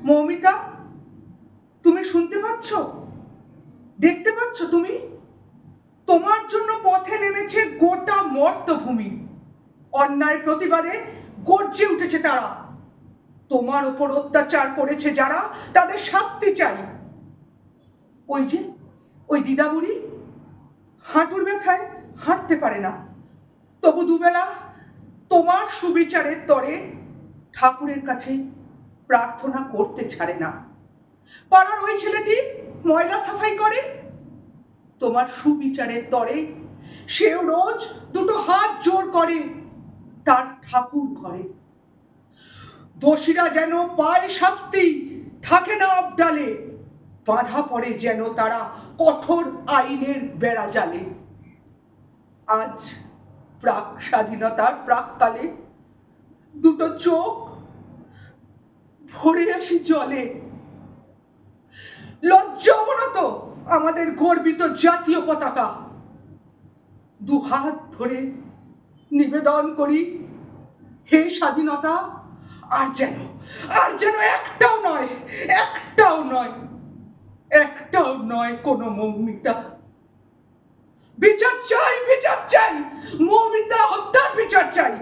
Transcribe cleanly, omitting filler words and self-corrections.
মৌমিতা, তুমি শুনতে পাচ্ছ? দেখতে পাচ্ছ তুমি? তোমার জন্য পথে নেমেছে গোটা মর্তভূমি। অন্যায় প্রতিবাদে গর্জে উঠেছে তারা। তোমার ওপর অত্যাচার করেছে যারা, তাদের শাস্তি চাই। ওই যে ওই দিদাবুড়ি হাঁটুর ব্যথায় হাঁটতে পারে না, তবু দুবেলা তোমার সুবিচারের তরে ঠাকুরের কাছে প্রার্থনা করতে ছাড়ে না। পাড়ার ওই ছেলেটি ময়লা সাফাই করে, তোমার সুবিচারের তরে সেও রোজ দুটো হাত জোর করে তার ঠাকুর ঘরে। দোষীরা যেন পায় শাস্তি, থাকে না আবডালে, বাধা পড়ে যেন তারা কঠোর আইনের বেড়া জালে। আজ প্রাক স্বাধীনতার প্রাককালে দুটো চোখ ভরে আসি জলে। লজ্জা অবনত আমাদের গর্বিত জাতীয় পতাকা। দু হাত ধরে নিবেদন করি, হে স্বাধীনতা, আর যেন একটাও নয়, একটাও নয়, একটাও নয় কোনো মৌমিতা। বিচার চাই, বিচার চাই, মৌমিতা হত্যার বিচার চাই।